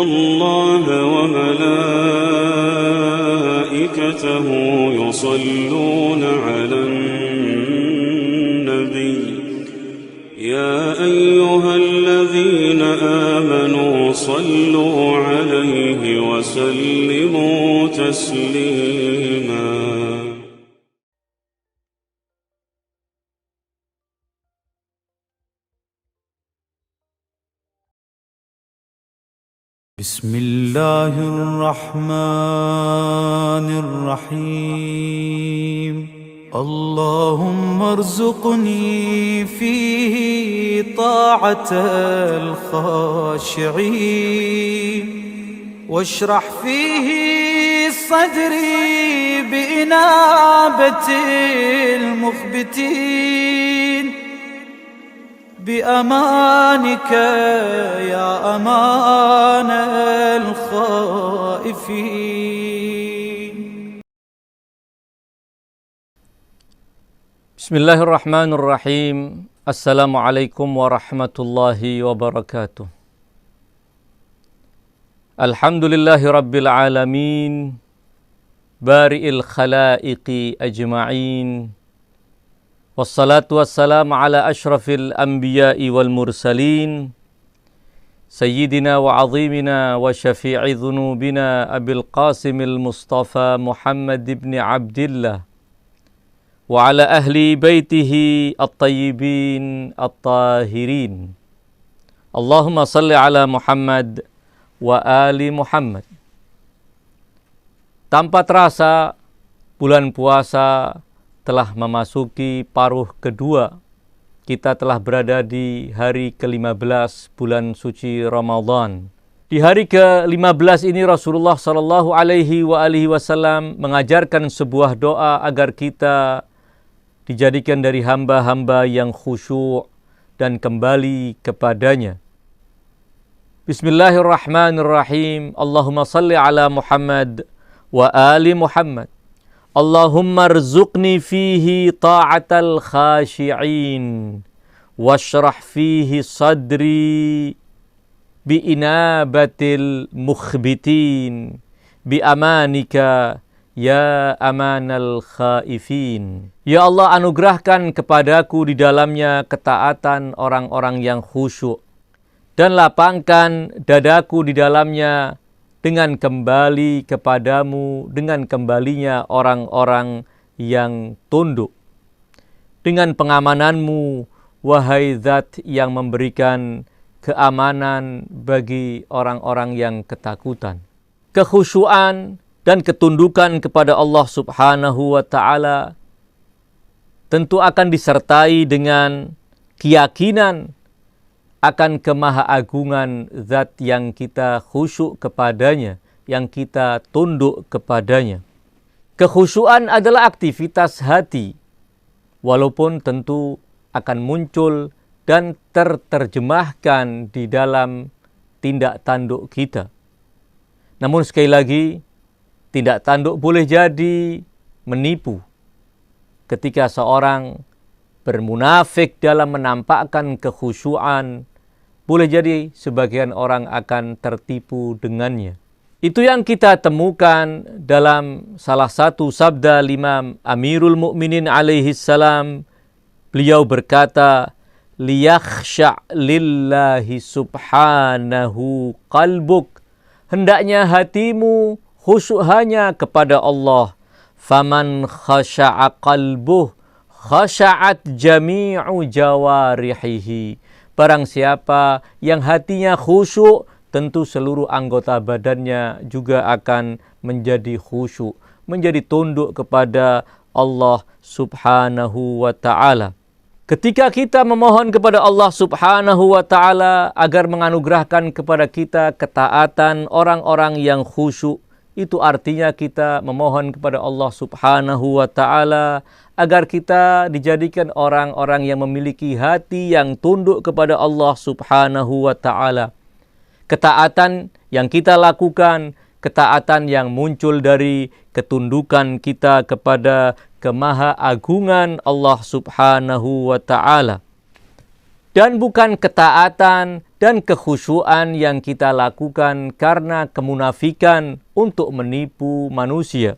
الله وملائكته يصلون على النبي يا أيها الذين آمنوا صلوا عليه وسلموا تسليما. بسم الله الرحمن الرحيم اللهم ارزقني فيه طاعة الخاشعين واشرح فيه صدري بإنابة المخبتين بأمانك يا أمان الخائفين. Bismillahirrahmanirrahim. Assalamualaikum warahmatullahi wabarakatuh. Alhamdulillahi rabbil alamin, bari'il khalaiqi ajma'in, wassalatu wassalamu ala ashrafil anbiya'i wal mursalin, sayyidina wa azimina wa syafi'i dhunubina abil qasimil mustafa Muhammad ibn Abdillah wa ala ahli baitihi at-tayyibin at-tahirin. Allahumma salli ala Muhammad wa ali Muhammad. Tanpa terasa bulan puasa telah memasuki paruh kedua. Kita telah berada di hari ke-15 bulan suci Ramadan. Di hari ke-15 ini Rasulullah sallallahu alaihi wasallam mengajarkan sebuah doa agar kita dijadikan dari hamba-hamba yang khusyuk dan kembali kepadanya. Bismillahirrahmanirrahim. Allahumma salli ala Muhammad wa ali Muhammad. Allahumma rzuqni fihi ta'atal khashi'in washrah fihi sadri bi'inabatil mukhbitin bi'amanika ya amanal khaifin. Ya Allah, anugerahkan kepadaku di dalamnya ketaatan orang-orang yang khusyuk dan lapangkan dadaku di dalamnya dengan kembali kepadamu, dengan kembalinya orang-orang yang tunduk. Dengan pengamananmu, wahai Zat yang memberikan keamanan bagi orang-orang yang ketakutan. Kekhusyuan dan ketundukan kepada Allah Subhanahu wa ta'ala tentu akan disertai dengan keyakinan akan kemahaagungan Zat yang kita khusyuk kepadanya, yang kita tunduk kepadanya. Kekhusyuan adalah aktivitas hati, walaupun tentu akan muncul dan terjemahkan di dalam tindak tanduk kita. Namun sekali lagi, tindak tanduk boleh jadi menipu. Ketika seorang bermunafik dalam menampakkan kekhusyuan, boleh jadi sebagian orang akan tertipu dengannya. Itu yang kita temukan dalam salah satu sabda Imam Amirul Mukminin alaihi salam. Beliau berkata, liyakhsha' lillahi subhanahu qalbuk. Hendaknya hatimu khusyuk hanya kepada Allah. Faman khasha'a qalbuh khasha'at jami'u jawarihihi. Barang siapa yang hatinya khusyuk, tentu seluruh anggota badannya juga akan menjadi khusyuk, menjadi tunduk kepada Allah Subhanahu wa ta'ala. Ketika kita memohon kepada Allah Subhanahu wa ta'ala agar menganugerahkan kepada kita ketaatan orang-orang yang khusyuk, itu artinya kita memohon kepada Allah Subhanahu wa ta'ala agar kita dijadikan orang-orang yang memiliki hati yang tunduk kepada Allah Subhanahu wa ta'ala. Ketaatan yang kita lakukan, ketaatan yang muncul dari ketundukan kita kepada kemahaagungan Allah Subhanahu wa ta'ala. Dan bukan ketaatan dan kekhusyuan yang kita lakukan karena kemunafikan untuk menipu manusia.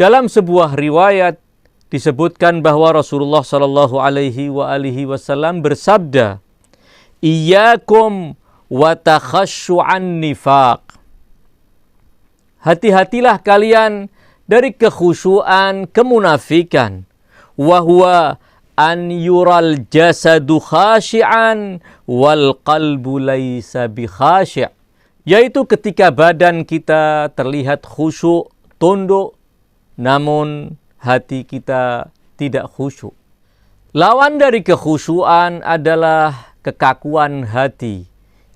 Dalam sebuah riwayat disebutkan bahwa Rasulullah Shallallahu Alaihi Wasallam bersabda, "Iyyakum wa takhasyu'an nifaq." Hati-hatilah kalian dari kekhusyuan kemunafikan. Wa huwa an yural jasadu khashi'an wal qalbu laisa bi khashi'. Yaitu ketika badan kita terlihat khusyuk, tunduk, namun hati kita tidak khusyuk. Lawan dari kekhusyuan adalah kekakuan hati.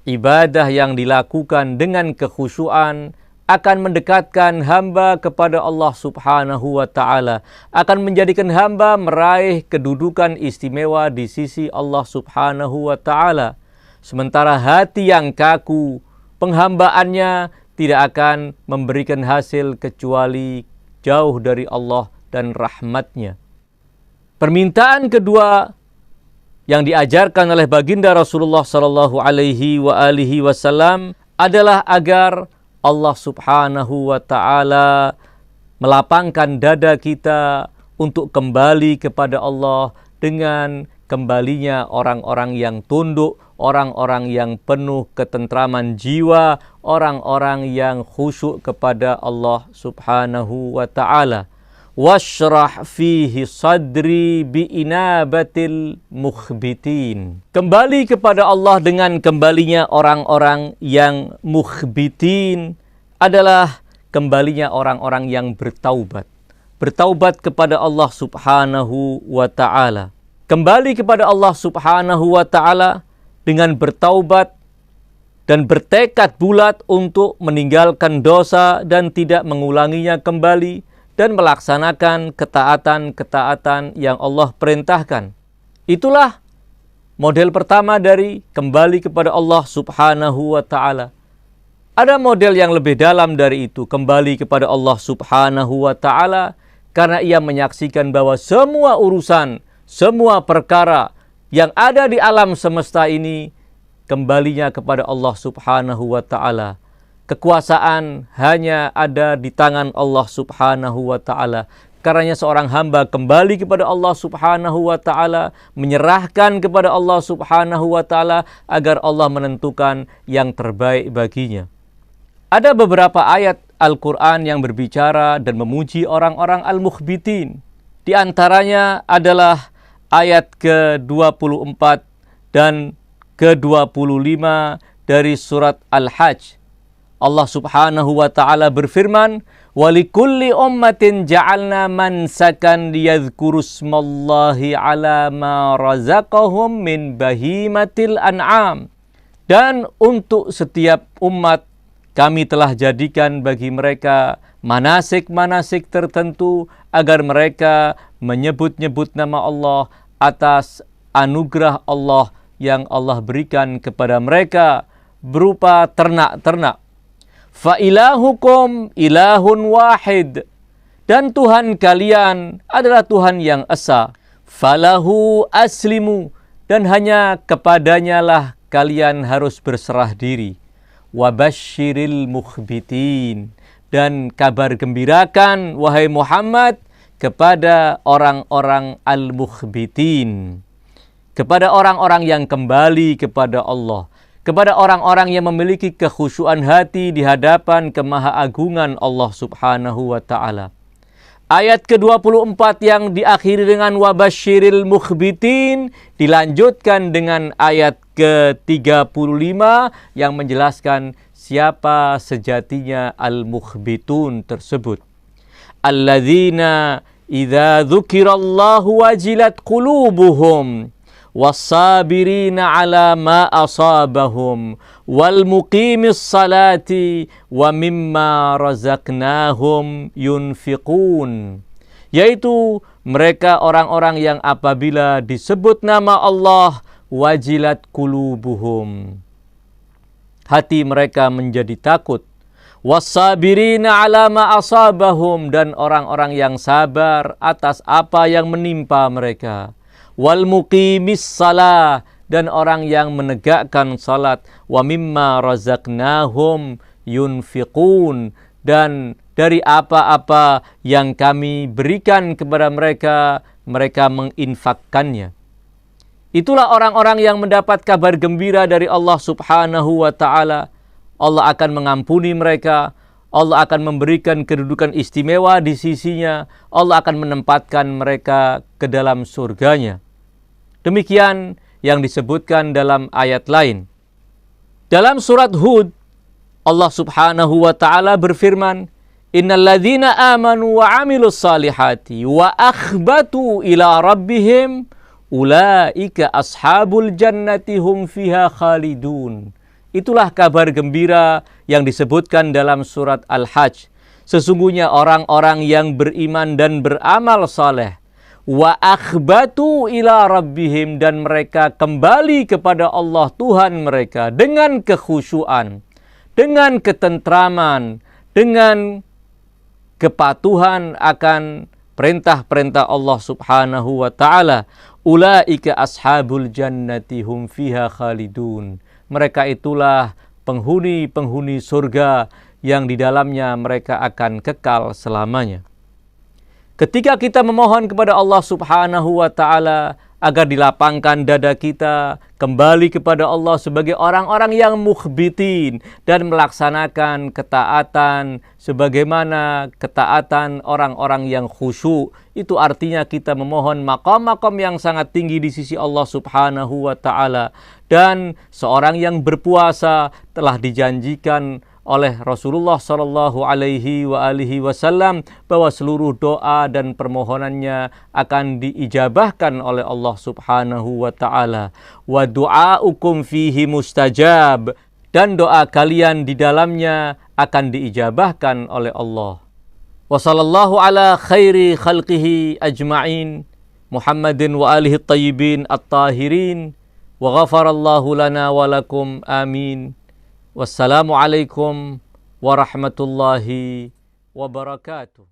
Ibadah yang dilakukan dengan kekhusyuan akan mendekatkan hamba kepada Allah Subhanahu wa Ta'ala, akan menjadikan hamba meraih kedudukan istimewa di sisi Allah Subhanahu wa Ta'ala. Sementara hati yang kaku, penghambaannya tidak akan memberikan hasil kecuali jauh dari Allah dan rahmatnya. Permintaan kedua yang diajarkan oleh baginda Rasulullah Sallallahu Alaihi Wasallam adalah agar Allah Subhanahu wa Ta'ala melapangkan dada kita untuk kembali kepada Allah dengan kembalinya orang-orang yang tunduk, orang-orang yang penuh ketentraman jiwa, orang-orang yang khusyuk kepada Allah Subhanahu wa Ta'ala. Washrah fihi sadri biinabatil mukhbitin. Kembali kepada Allah dengan kembalinya orang-orang yang mukhbitin adalah kembalinya orang-orang yang bertaubat. Bertaubat kepada Allah Subhanahu wa Ta'ala. Kembali kepada Allah Subhanahu wa Ta'ala dengan bertaubat dan bertekad bulat untuk meninggalkan dosa dan tidak mengulanginya kembali, dan melaksanakan ketaatan-ketaatan yang Allah perintahkan. Itulah model pertama dari kembali kepada Allah Subhanahu wa Ta'ala. Ada model yang lebih dalam dari itu, kembali kepada Allah Subhanahu wa Ta'ala karena ia menyaksikan bahwa semua urusan, semua perkara yang ada di alam semesta ini kembalinya kepada Allah Subhanahu wa Ta'ala. Kekuasaan hanya ada di tangan Allah Subhanahu wa Ta'ala. Karenanya seorang hamba kembali kepada Allah Subhanahu wa Ta'ala, menyerahkan kepada Allah Subhanahu wa Ta'ala agar Allah menentukan yang terbaik baginya. Ada beberapa ayat Al-Quran yang berbicara dan memuji orang-orang al-mukhbitin. Di antaranya adalah ayat ke-24 dan ke-25 dari surat Al-Hajj. Allah Subhanahu wa Ta'ala berfirman, "Walikulli ummatin ja'alna mansakan liyadhkuru smallahi ala ma razaqahum min bahimatil an'am." Dan untuk setiap umat kami telah jadikan bagi mereka manasik-manasik tertentu agar mereka menyebut-nyebut nama Allah atas anugerah Allah yang Allah berikan kepada mereka berupa ternak-ternak. Fa ilahukum ilahun wahid, dan Tuhan kalian adalah Tuhan yang esa. Falahu aslimu, dan hanya kepadanya lah kalian harus berserah diri. Wabasyiril mukhbitin, dan kabar gembirakan wahai Muhammad kepada orang-orang al-mukhbitin, kepada orang-orang yang kembali kepada Allah, kepada orang-orang yang memiliki kekhusyuan hati di hadapan kemahaagungan Allah Subhanahu wa Ta'ala. Ayat ke-24 yang diakhiri dengan wabasyiril mukhbitin dilanjutkan dengan ayat ke-35 yang menjelaskan siapa sejatinya al-mukhbitun tersebut. Alladzina idza dzukirallahu wajilat qulubuhum was-sabirina ala ma asabahum wal muqimis salati wa mimma razaqnahum yunfiqun. Yaitu mereka orang-orang yang apabila disebut nama Allah wajilat qulubuhum, hati mereka menjadi takut. Was-sabirina ala ma asabahum, dan orang-orang yang sabar atas apa yang menimpa mereka. Wal muqimis salah, dan orang yang menegakkan salat. Wa mimma razaqnahum yunfiqun, dan dari apa-apa yang kami berikan kepada mereka, mereka menginfakkannya. Itulah orang-orang yang mendapat kabar gembira dari Allah Subhanahu wa ta'ala. Allah akan mengampuni mereka, Allah akan memberikan kedudukan istimewa di sisinya, Allah akan menempatkan mereka ke dalam surganya. Demikian yang disebutkan dalam ayat lain. Dalam surat Hud, Allah Subhanahu wa ta'ala berfirman, Innal ladzina amanu wa amilus salihati wa akhbatu ila rabbihim ulaika ashabul jannati hum fiha khalidun. Itulah kabar gembira yang disebutkan dalam surat Al-Hajj. Sesungguhnya orang-orang yang beriman dan beramal saleh, wa akhbatu ila rabbihim, dan mereka kembali kepada Allah Tuhan mereka dengan kekhusyuan, dengan ketentraman, dengan kepatuhan akan perintah-perintah Allah Subhanahu wa ta'ala. Ulaika ashabul jannati hum fiha khalidun. Mereka itulah penghuni-penghuni surga yang di dalamnya mereka akan kekal selamanya. Ketika kita memohon kepada Allah Subhanahu wa ta'ala agar dilapangkan dada kita kembali kepada Allah sebagai orang-orang yang mukhbitin dan melaksanakan ketaatan sebagaimana ketaatan orang-orang yang khusyuk, itu artinya kita memohon maqam-maqam yang sangat tinggi di sisi Allah Subhanahu wa ta'ala. Dan seorang yang berpuasa telah dijanjikan oleh Rasulullah sallallahu alaihi wasallam bahwa seluruh doa dan permohonannya akan diijabahkan oleh Allah Subhanahu wa ta'ala. Wa du'aukum fihi mustajab, dan doa kalian di dalamnya akan diijabahkan oleh Allah. Wa sallallahu ala khairi khalqihi ajma'in Muhammadin wa alihi tayyibin at-tahirin wa ghafarallahu lana wa lakum amin. Wassalamualaikum warahmatullahi wabarakatuh.